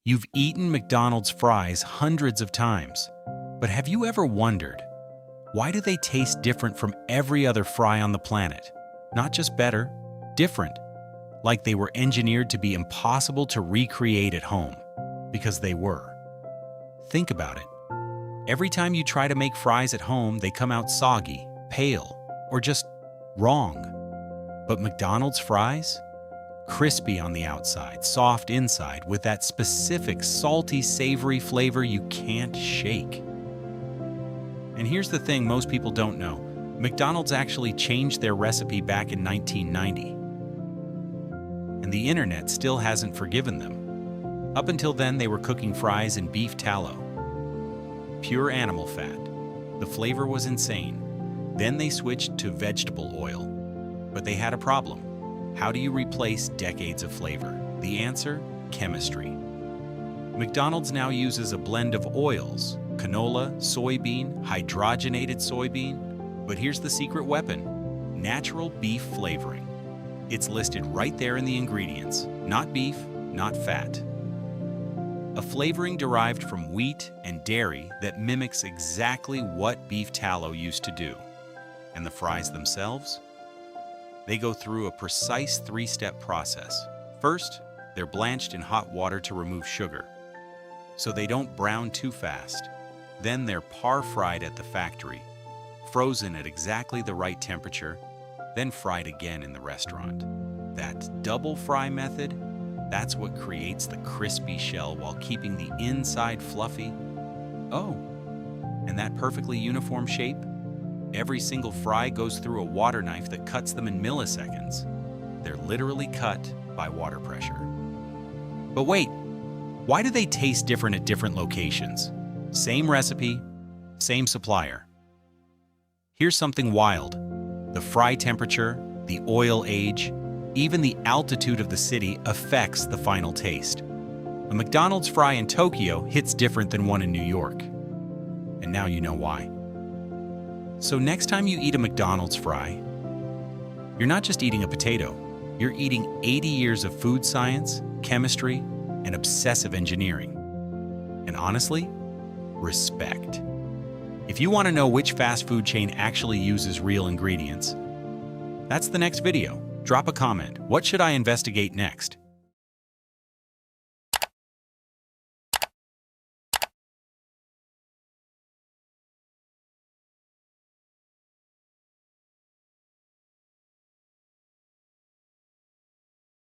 You've eaten McDonald's fries hundreds of times, but have you ever wondered, why do they taste different from every other fry on the planet? Not just better, different. Like they were engineered to be impossible to recreate at home, because they were. Think about it. Every time you try to make fries at home, they come out soggy, pale, or just wrong. But McDonald's fries? Crispy on the outside, soft inside, with that specific salty, savory flavor you can't shake. And here's the thing most people don't know. McDonald's actually changed their recipe back in 1990. And the internet still hasn't forgiven them. Up until then, they were cooking fries in beef tallow. Pure animal fat. The flavor was insane. Then they switched to vegetable oil. But they had a problem. How do you replace decades of flavor? The answer? Chemistry. McDonald's now uses a blend of oils, canola, soybean, hydrogenated soybean. But here's the secret weapon: natural beef flavoring. It's listed right there in the ingredients. Not beef, not fat. A flavoring derived from wheat and dairy that mimics exactly what beef tallow used to do. And the fries themselves? They go through a precise three-step process. First, they're blanched in hot water to remove sugar, so they don't brown too fast. Then they're par-fried at the factory, frozen at exactly the right temperature, then fried again in the restaurant. That double fry method, that's what creates the crispy shell while keeping the inside fluffy. Oh, and that perfectly uniform shape? Every single fry goes through a water knife that cuts them in milliseconds. They're literally cut by water pressure. But wait, why do they taste different at different locations? Same recipe, same supplier. Here's something wild. The fry temperature, the oil age, even the altitude of the city affects the final taste. A McDonald's fry in Tokyo hits different than one in New York. And now you know why. So next time you eat a McDonald's fry, you're not just eating a potato, you're eating 80 years of food science, chemistry, and obsessive engineering. And honestly, respect. If you want to know which fast food chain actually uses real ingredients, that's the next video. Drop a comment. What should I investigate next?